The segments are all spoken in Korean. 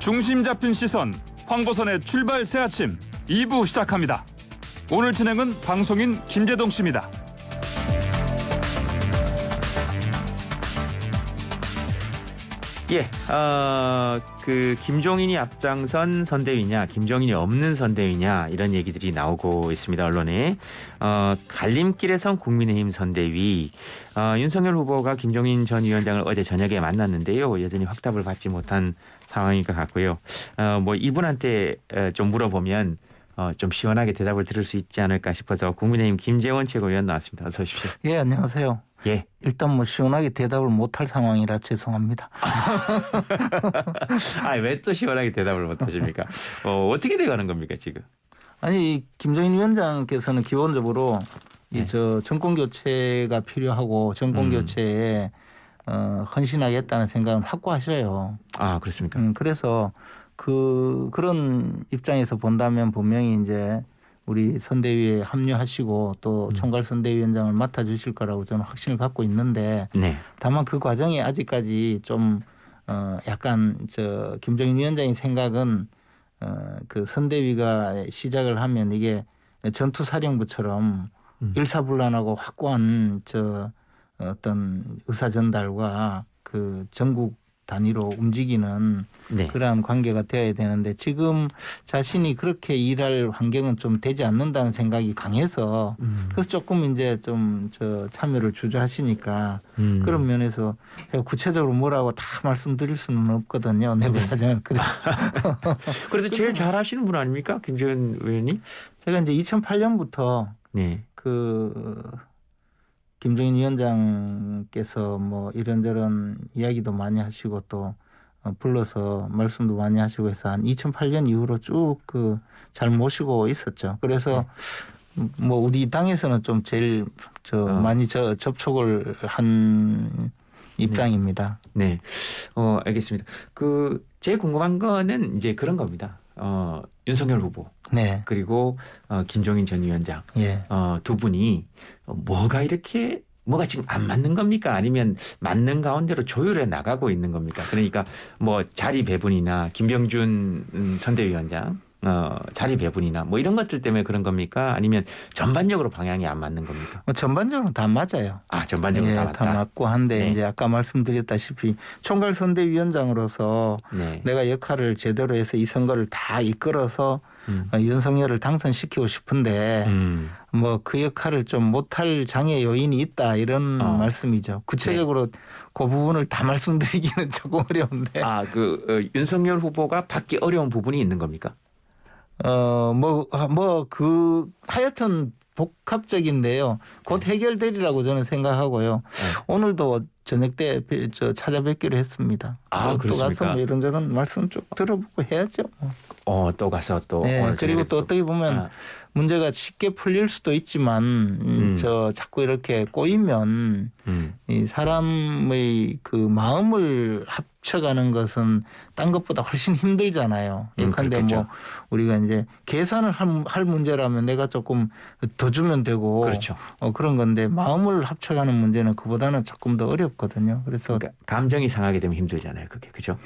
중심 잡힌 시선, 황보선의 출발 새 아침 2부 시작합니다. 오늘 진행은 방송인 김재동 씨입니다. 김종인이 앞장선 선대위냐, 김종인이 없는 선대위냐 이런 얘기들이 나오고 있습니다. 언론에. 갈림길에 선 국민의힘 선대위. 윤석열 후보가 김종인 전 위원장을 어제 저녁에 만났는데요. 여전히 확답을 받지 못한 상황인 것 같고요. 이분한테 좀 물어보면 좀 시원하게 대답을 들을 수 있지 않을까 싶어서 국민의힘 김재원 최고위원 나왔습니다. 어서 오십시오. 예, 안녕하세요. 예. 일단 시원하게 대답을 못할 상황이라 죄송합니다. 왜 또 시원하게 대답을 못하십니까? 어떻게 돼가는 겁니까 지금? 아니, 김종인 위원장께서는 기본적으로 정권 교체가 필요하고 정권 교체에 헌신하겠다는 생각을 확고하셔요. 아, 그렇습니까? 그래서 그런 입장에서 본다면 분명히 이제 우리 선대위에 합류하시고 또 총괄 선대위원장을 맡아주실 거라고 저는 확신을 갖고 있는데, 네. 다만 그 과정이 아직까지 좀 약간 김종인 위원장의 생각은 그 선대위가 시작을 하면 이게 전투사령부처럼 일사불란하고 확고한 어떤 의사 전달과 그 전국 단위로 움직이는 네. 그러한 관계가 되어야 되는데, 지금 자신이 그렇게 일할 환경은 좀 되지 않는다는 생각이 강해서 그래서 조금 이제 좀 참여를 주저하시니까 그런 면에서 제가 구체적으로 뭐라고 다 말씀드릴 수는 없거든요. 내부 사정을. 그래도 제일 잘하시는 분 아닙니까, 김재원 의원이? 제가 이제 2008년부터 네. 김종인 위원장께서 이런저런 이야기도 많이 하시고 또 불러서 말씀도 많이 하시고 해서 한 2008년 이후로 쭉 잘 모시고 있었죠. 그래서 우리 당에서는 좀 제일 많이 접촉을 한 입장입니다. 네. 알겠습니다. 제일 궁금한 거는 이제 그런 겁니다. 윤석열 후보. 네. 그리고 김종인 전 위원장. 예. 두 분이 뭐가 지금 안 맞는 겁니까? 아니면 맞는 가운데로 조율해 나가고 있는 겁니까? 그러니까 자리 배분이나 김병준 선대위원장 자리 배분이나 이런 것들 때문에 그런 겁니까? 아니면 전반적으로 방향이 안 맞는 겁니까? 전반적으로 다 맞아요. 전반적으로 다 맞다. 다 맞고 한데 네. 이제 아까 말씀드렸다시피 총괄 선대위원장으로서 네. 내가 역할을 제대로 해서 이 선거를 다 이끌어서 윤석열을 당선시키고 싶은데 그 역할을 좀 못할 장애 요인이 있다 이런 말씀이죠. 구체적으로 그 부분을 다 말씀드리기는 조금 어려운데. 윤석열 후보가 받기 어려운 부분이 있는 겁니까? 하여튼 복합적인데요. 곧 해결되리라고 저는 생각하고요. 오늘도 저녁 때 찾아뵙기로 했습니다. 또 그렇습니까? 가서 이런저런 말씀 쭉 들어보고 해야죠. 또 가서 또. 네, 그리고 또 어떻게 보면 문제가 쉽게 풀릴 수도 있지만 자꾸 이렇게 꼬이면 이 사람의 그 마음을 합쳐가는 것은 딴 것보다 훨씬 힘들잖아요. 예컨대 우리가 이제 계산을 할 문제라면 내가 조금 더 주면 되고 그렇죠. 그런 건데 마음을 합쳐가는 문제는 그보다는 조금 더 어렵거든요. 그래서 감정이 상하게 되면 힘들잖아요. 그게 그죠?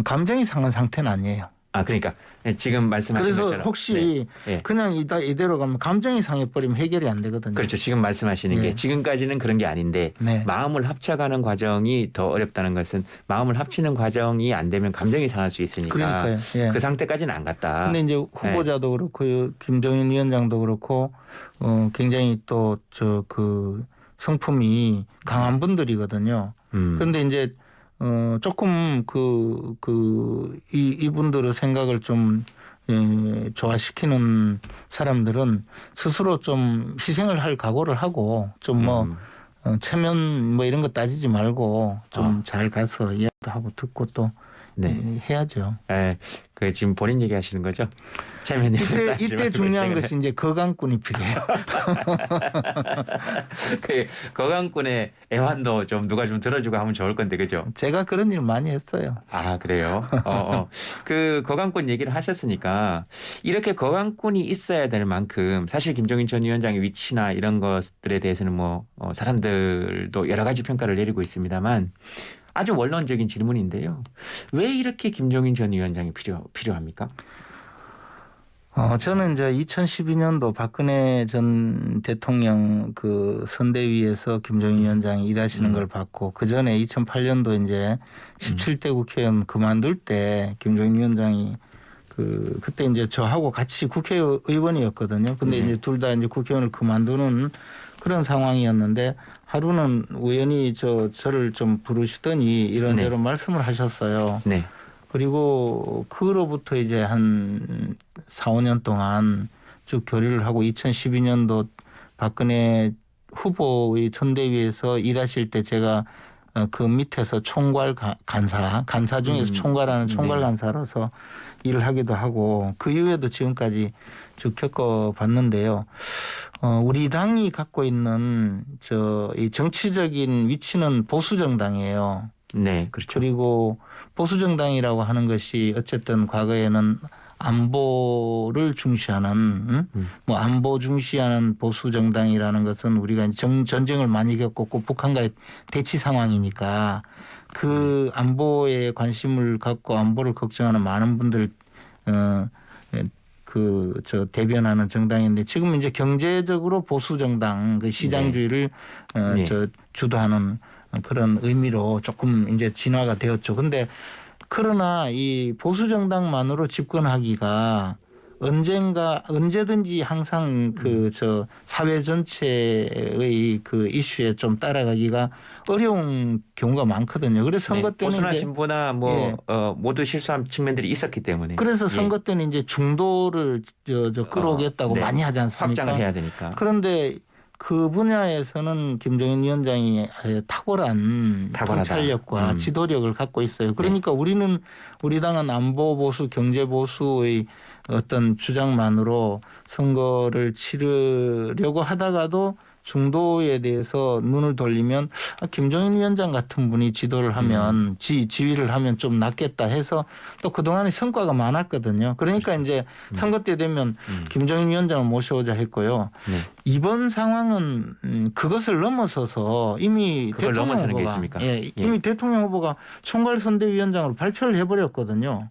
감정이 상한 상태는 아니에요. 그러니까 지금 말씀하신 그래서 것처럼 혹시 그냥 이대로 가면 감정이 상해버리면 해결이 안 되거든요. 그렇죠. 지금 말씀하시는 게 지금까지는 그런 게 아닌데 마음을 합쳐가는 과정이 더 어렵다는 것은 마음을 합치는 과정이 안 되면 감정이 상할 수 있으니까 그러니까요. 그 상태까지는 안 갔다. 근데 이제 후보자도 그렇고 김종인 위원장도 그렇고 굉장히 또 성품이 강한 분들이거든요. 그런데 이제 조금 이분들의 생각을 좀 조화시키는 사람들은 스스로 좀 희생을 할 각오를 하고 체면 이런 거 따지지 말고 좀 잘 가서 이야기도 하고 듣고 또 해야죠. 지금 본인 얘기하시는 거죠? 이때 중요한 것이 이제 거강꾼이 필요해요. 거강꾼의 애환도 좀 누가 좀 들어주고 하면 좋을 건데 그죠? 제가 그런 일 많이 했어요. 그래요? 거강꾼 얘기를 하셨으니까 이렇게 거강꾼이 있어야 될 만큼 사실 김종인 전 위원장의 위치나 이런 것들에 대해서는 사람들도 여러 가지 평가를 내리고 있습니다만 아주 원론적인 질문인데요. 왜 이렇게 김종인 전 위원장이 필요합니까? 저는 이제 2012년도 박근혜 전 대통령 그 선대위에서 김종인 위원장이 일하시는 걸 봤고 그 전에 2008년도 이제 17대 국회의원 그만둘 때 김종인 위원장이 그때 이제 저하고 같이 국회의원이었거든요. 근데 이제 둘 다 이제 국회의원을 그만두는 그런 상황이었는데 하루는 우연히 저를 좀 부르시더니 이런저런 말씀을 하셨어요. 네. 그리고 그로부터 이제 한 4, 5년 동안 쭉 교류를 하고 2012년도 박근혜 후보의 선대위에서 일하실 때 제가 그 밑에서 총괄 간사 중에서 총괄하는 총괄 간사로서 일을 하기도 하고 그 이후에도 지금까지 쭉 겪어봤는데요. 우리 당이 갖고 있는 이 정치적인 위치는 보수 정당이에요. 네, 그렇죠. 그리고 보수 정당이라고 하는 것이 어쨌든 과거에는 안보를 중시하는 뭐 안보 중시하는 보수 정당이라는 것은 우리가 전쟁을 많이 겪었고 북한과의 대치 상황이니까 그 안보에 관심을 갖고 안보를 걱정하는 많은 분들 대변하는 정당인데 지금 이제 경제적으로 보수 정당 그 시장주의를 주도하는 그런 의미로 조금 이제 진화가 되었죠. 근데 그러나 이 보수 정당만으로 집권하기가 언제든지 항상 사회 전체의 그 이슈에 좀 따라가기가 어려운 경우가 많거든요. 그래서 선거 때는 보수나 진보나 모두 실수한 측면들이 있었기 때문에. 그래서 선거 때는 이제 중도를 끌어오겠다고 많이 하지 않습니까? 확장을 해야 되니까. 그런데 그 분야에서는 김종인 위원장이 탁월한 통찰력과 지도력을 갖고 있어요. 그러니까 우리 당은 안보 보수, 경제 보수의 어떤 주장만으로 선거를 치르려고 하다가도 중도에 대해서 눈을 돌리면 김종인 위원장 같은 분이 지도를 하면 지휘를 하면 좀 낫겠다 해서 또 그동안에 성과가 많았거든요. 그러니까 이제 선거 때 되면 김종인 위원장을 모셔오자 했고요. 네. 이번 상황은 그것을 넘어서서 이미 대통령 후보가 이미 대통령 후보가 총괄선대위원장으로 발표를 해버렸거든요.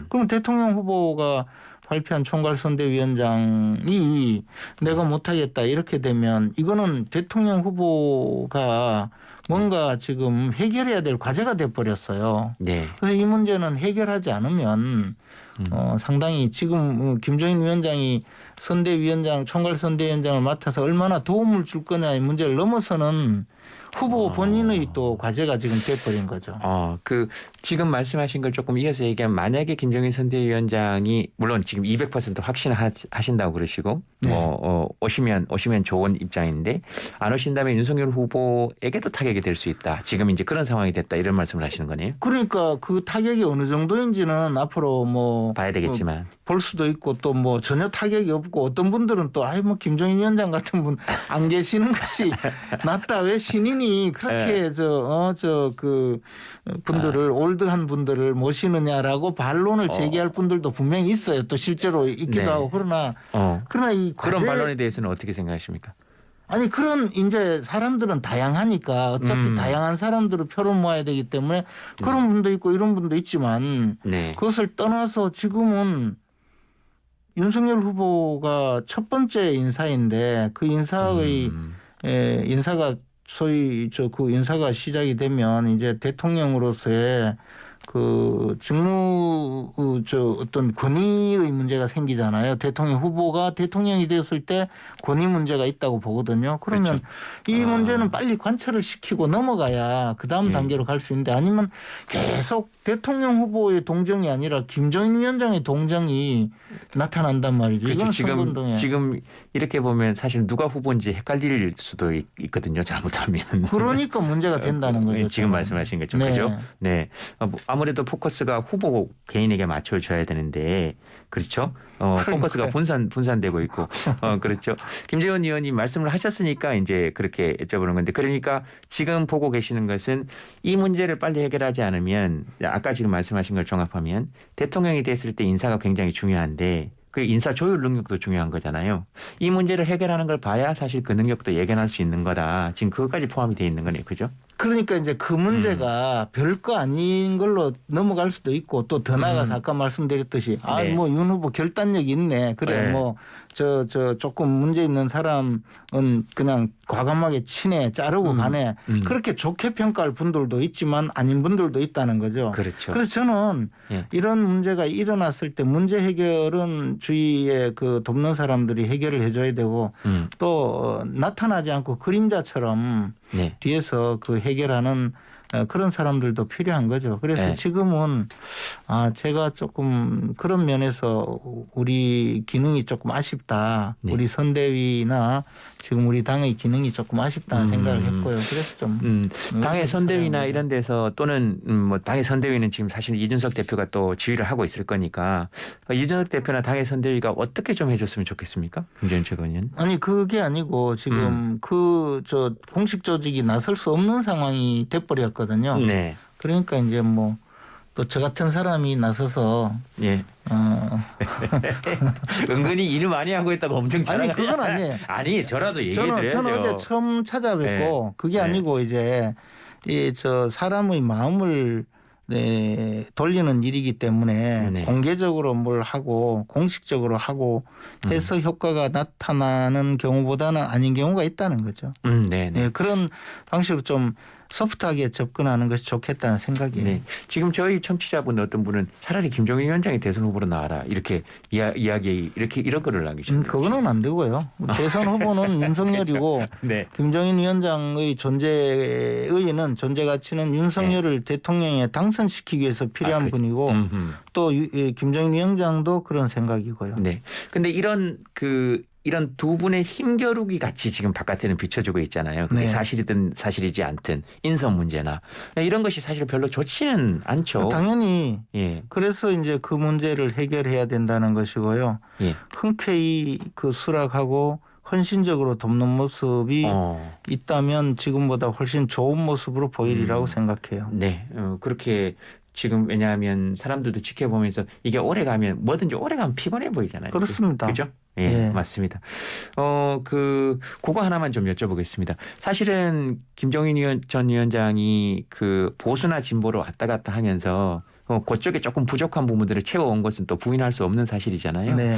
그럼 대통령 후보가 발표한 총괄선대위원장이 내가 못하겠다 이렇게 되면 이거는 대통령 후보가 뭔가 지금 해결해야 될 과제가 돼버렸어요. 네. 그래서 이 문제는 해결하지 않으면 상당히 지금 김종인 위원장이 총괄선대위원장을 맡아서 얼마나 도움을 줄 거냐의 문제를 넘어서는 후보 본인의 또 과제가 지금 돼버린 거죠. 지금 말씀하신 걸 조금 이어서 얘기하면 만약에 김종인 선대위원장이 물론 지금 200% 확신하신다고 그러시고 오시면 좋은 입장인데 안 오신다면 윤석열 후보에게도 타격이 될 수 있다. 지금 이제 그런 상황이 됐다 이런 말씀을 하시는 거네요. 그러니까 그 타격이 어느 정도인지는 앞으로 봐야 되겠지만 볼 수도 있고 또 전혀 타격이 없고 어떤 분들은 또 김종인 위원장 같은 분 안 계시는 것이 낫다. 왜 신인이 그렇게 분들을 올드한 분들을 모시느냐라고 반론을 제기할 분들도 분명히 있어요. 또 실제로 있기도 하고 그러나 이 과제 그런 반론에 대해서는 어떻게 생각하십니까? 아니 그런 이제 사람들은 다양하니까 어차피 다양한 사람들을 표를 모아야 되기 때문에 그런 분도 있고 이런 분도 있지만 그것을 떠나서 지금은 윤석열 후보가 첫 번째 인사인데 그 인사의 인사가 소위 그 인사가 시작이 되면 이제 대통령으로서의 그 직무 어떤 권위의 문제가 생기잖아요. 대통령 후보가 대통령이 되었을 때 권위 문제가 있다고 보거든요. 그러면 이 문제는 빨리 관철을 시키고 넘어가야 그 다음 단계로 갈 수 있는데 아니면 계속 대통령 후보의 동정이 아니라 김종인 위원장의 동정이 나타난단 말이죠. 그렇죠. 지금 이렇게 보면 사실 누가 후보인지 헷갈릴 수도 있거든요. 잘못하면. 그러니까 문제가 된다는 거죠. 지금 말씀하신 거죠. 그렇죠? 네. 아무래도 포커스가 후보 개인에게 맞춰줘야 되는데 그렇죠? 포커스가 분산되고 있고 그렇죠. 김재원 의원이 말씀을 하셨으니까 이제 그렇게 여쭤보는 건데 그러니까 지금 보고 계시는 것은 이 문제를 빨리 해결하지 않으면 아까 지금 말씀하신 걸 종합하면 대통령이 됐을 때 인사가 굉장히 중요한데 그 인사 조율 능력도 중요한 거잖아요. 이 문제를 해결하는 걸 봐야 사실 그 능력도 예견할 수 있는 거다. 지금 그것까지 포함이 돼 있는 거네요. 그죠? 그러니까 이제 그 문제가 별거 아닌 걸로 넘어갈 수도 있고 또 더 나아가서 아까 말씀드렸듯이 네. 뭐 윤 후보 결단력이 있네. 그래 네. 뭐 저 조금 문제 있는 사람은 그냥 과감하게 치네 자르고 가네. 그렇게 좋게 평가할 분들도 있지만 아닌 분들도 있다는 거죠. 그렇죠. 그래서 저는 예. 이런 문제가 일어났을 때 문제 해결은 주위에 그 돕는 사람들이 해결을 해줘야 되고 또 나타나지 않고 그림자처럼 네. 뒤에서 그 해결하는 그런 사람들도 필요한 거죠. 그래서 네. 지금은 제가 조금 그런 면에서 우리 기능이 조금 아쉽다. 네. 우리 선대위나 지금 우리 당의 기능이 조금 아쉽다는 생각을 했고요. 그래서 좀 당의 선대위나 사랑합니다. 이런 데서 또는 뭐 당의 선대위는 지금 사실 이준석 대표가 또 지휘를 하고 있을 거니까 이준석 대표나 당의 선대위가 어떻게 좀 해줬으면 좋겠습니까? 김재현 최고위원. 아니 그게 아니고 지금 저 공식 조직이 나설 수 없는 상황이 돼버렸거든요. 네. 그러니까 이제 뭐 또 저 같은 사람이 나서서 예. 은근히 일을 많이 하고 있다고 엄청 아니 자랑하냐. 그건 아니에요. 아니 저라도 얘기해드려야죠. 저는 어제 처음 찾아뵙고 그게 네. 아니고 이제 저 사람의 마음을 돌리는 일이기 때문에 네. 공개적으로 뭘 하고 공식적으로 하고 해서 효과가 나타나는 경우보다는 아닌 경우가 있다는 거죠. 네. 네, 그런 방식으로 좀 소프트하게 접근하는 것이 좋겠다는 생각이에요. 네. 지금 저희 청취자분 어떤 분은 차라리 김종인 위원장이 대선 후보로 나와라 이렇게 이야기 이런 거를 남기셨네요. 그거는 안 되고요. 대선 후보는 윤석열이고 네. 김종인 위원장의 존재 가치는 윤석열을 대통령에 당선시키기 위해서 필요한 그렇죠. 분이고 또 김종인 위원장도 그런 생각이고요. 네. 근데 이런 두 분의 힘겨루기 같이 지금 바깥에는 비춰지고 있잖아요. 그게 네. 사실이든 사실이지 않든 인선 문제나 이런 것이 사실 별로 좋지는 않죠. 당연히 예. 그래서 이제 그 문제를 해결해야 된다는 것이고요. 예. 흔쾌히 수락하고 헌신적으로 돕는 모습이 있다면 지금보다 훨씬 좋은 모습으로 보이리라고 생각해요. 네. 그렇게 지금 왜냐하면 사람들도 지켜보면서 이게 오래 가면 뭐든지 오래 가면 피곤해 보이잖아요. 그렇습니다. 그죠? 예, 예. 맞습니다. 그거 하나만 좀 여쭤보겠습니다. 사실은 김종인 전 위원장이 보수나 진보로 왔다 갔다 하면서 그쪽에 조금 부족한 부분들을 채워온 것은 또 부인할 수 없는 사실이잖아요. 네.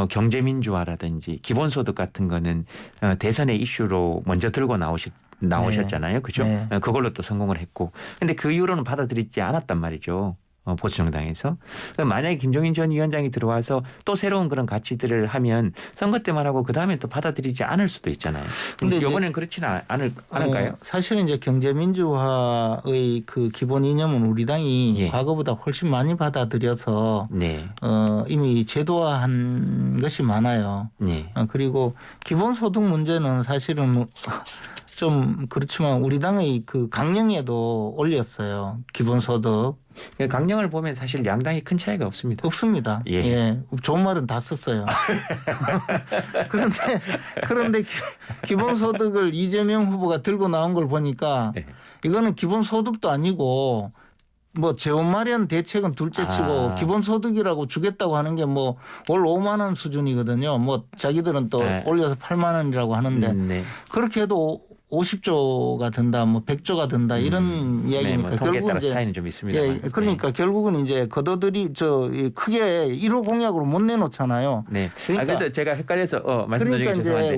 경제민주화라든지 기본소득 같은 거는 대선의 이슈로 먼저 들고 나오셨잖아요. 그죠? 네. 그걸로 또 성공을 했고. 근데 그 이후로는 받아들이지 않았단 말이죠. 보수정당에서. 만약에 김종인 전 위원장이 들어와서 또 새로운 그런 가치들을 하면 선거 때만 하고 그다음에 또 받아들이지 않을 수도 있잖아요. 근데 이번엔 그렇지는 않을까요? 사실은 이제 경제민주화의 그 기본 이념은 우리 당이 과거보다 훨씬 많이 받아들여서 네. 이미 제도화한 것이 많아요. 네. 그리고 기본소득 문제는 사실은 좀 그렇지만 우리 당의 강령에도 올렸어요. 기본소득. 강령을 보면 사실 양당이 큰 차이가 없습니다. 없습니다. 예. 좋은 말은 다 썼어요. 그런데 기본소득을 이재명 후보가 들고 나온 걸 보니까 이거는 기본소득도 아니고 뭐 재원 마련 대책은 둘째치고 기본소득이라고 주겠다고 하는 게 뭐 월 5만 원 수준이거든요. 뭐 자기들은 또 올려서 8만 원이라고 하는데 그렇게 해도 50조가 든다, 뭐 100조가 든다 이런 이야기니까 뭐 통계에 결국은 따라 이제 차이는 좀 있습니다. 그러니까 결국은 이제 거둬들이 크게 1호 공약으로 못 내놓잖아요. 네. 그러니까 그래서 제가 헷갈려서 말씀드리기 그러니까 죄송한데. 이제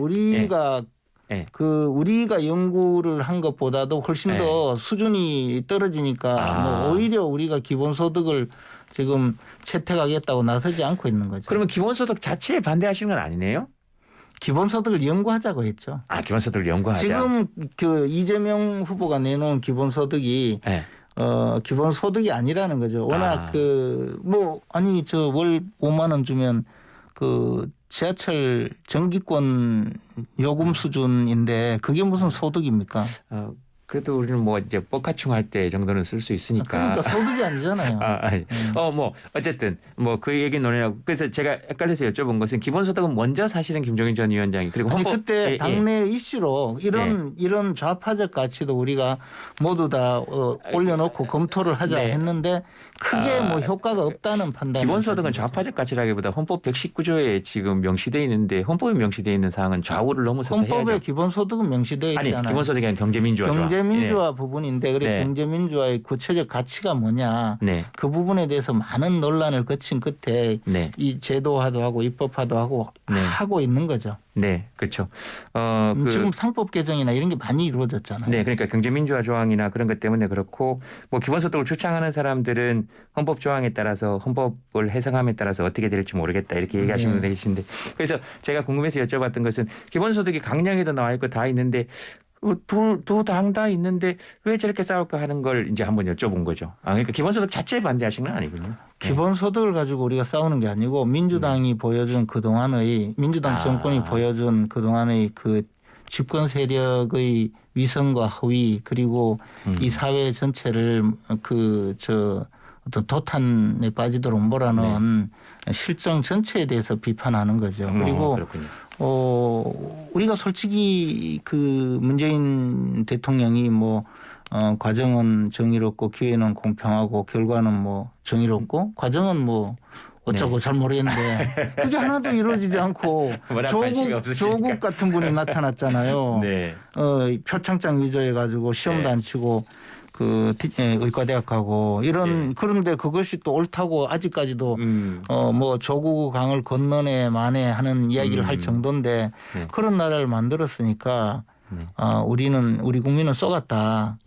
우리가 연구를 한 것보다도 훨씬 더 수준이 떨어지니까 뭐 오히려 우리가 기본소득을 지금 채택하겠다고 나서지 않고 있는 거죠. 그러면 기본소득 자체에 반대하시는 건 아니네요? 기본소득을 연구하자고 했죠. 기본소득을 연구하자. 지금 이재명 후보가 내놓은 기본소득이 기본소득이 아니라는 거죠. 워낙 월 5만 원 주면 지하철 전기권 요금 수준인데 그게 무슨 소득입니까? 그래도 우리는 뭐 이제 뻑카충 할 때 정도는 쓸 수 있으니까. 그러니까 소득이 아니잖아요. 어쨌든 뭐 그 얘기 논의하고 그래서 제가 헷갈려서 여쭤본 것은 기본소득은 먼저 사실은 김종인 전 위원장이 그리고 헌법 그때 당내 이슈로 이런 좌파적 가치도 우리가 모두 다 올려놓고 검토를 하자 했는데 크게 뭐 효과가 없다는 판단. 기본소득은 좌파적 가치라기보다 헌법 119조에 지금 명시되어 있는데 헌법에 명시되어 있는 사항은 좌우를 넘어서서 해야죠. 헌법에 기본소득은 명시되어 있잖아요. 기본소득이 아니라 경제민주화죠. 경제민주화 부분인데 그래 네. 경제민주화의 구체적 가치가 뭐냐 네. 그 부분에 대해서 많은 논란을 거친 끝에 네. 이 제도화도 하고 입법화도 하고 네. 하고 있는 거죠. 네, 그렇죠. 지금 상법 개정이나 이런 게 많이 이루어졌잖아요. 네, 그러니까 경제민주화 조항이나 그런 것 때문에 그렇고 뭐 기본소득을 주창하는 사람들은 헌법 조항에 따라서 헌법을 해석함에 따라서 어떻게 될지 모르겠다 이렇게 얘기하시는 분들 계신데 그래서 제가 궁금해서 여쭤봤던 것은 기본소득이 강령에도 나와 있고 다 있는데 두 당 다 있는데 왜 저렇게 싸울까 하는 걸 이제 한번 여쭤본 거죠. 그러니까 기본소득 자체에 반대하신 건 아니군요. 기본소득을 가지고 우리가 싸우는 게 아니고 민주당이 보여준 그동안의 민주당 정권이 보여준 그동안의 그 집권 세력의 위선과 허위 그리고 이 사회 전체를 어떤 도탄에 빠지도록 몰아넣은 실정 전체에 대해서 비판하는 거죠. 그리고 그렇군요. 우리가 솔직히 그 문재인 대통령이 과정은 정의롭고 기회는 공평하고 결과는 정의롭고 과정은 어쩌고 잘 모르겠는데 그게 하나도 이루어지지 않고 조국 같은 분이 나타났잖아요. 네. 표창장 위조해가지고 시험도 안 치고 의과대학 가고 그런데 그것이 또 옳다고 아직까지도 조국 강을 건너네 마네 하는 이야기를 할 정도인데 그런 나라를 만들었으니까 우리 국민은 쏘갔다.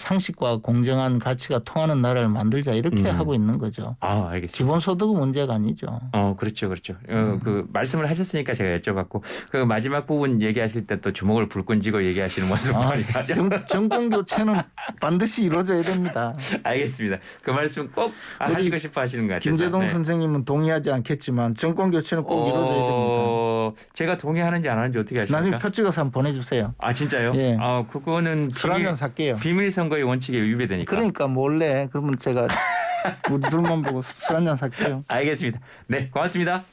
상식과 공정한 가치가 통하는 나라를 만들자 이렇게 하고 있는 거죠. 알겠습니다. 기본소득은 문제가 아니죠. 그렇죠. 그 말씀을 하셨으니까 제가 여쭤봤고 그 마지막 부분 얘기하실 때 또 주먹을 불끈 쥐고 얘기하시는 모습 보니까 정권 교체는 반드시 이루어져야 됩니다. 알겠습니다. 그 말씀 꼭 하시고 싶어 하시는 것 같아요. 김재동 선생님은 동의하지 않겠지만 정권 교체는 꼭 이루어져야 됩니다. 제가 동의하는지 안 하는지 어떻게 아십니까? 나중에 표 찍어서 한번 보내주세요. 진짜요? 예. 그거는 술 한잔 살게요. 비밀 선거의 원칙에 위배되니까. 그러니까 몰래 그러면 제가 우리 둘만 보고 술 한잔 살게요. 알겠습니다. 네, 고맙습니다.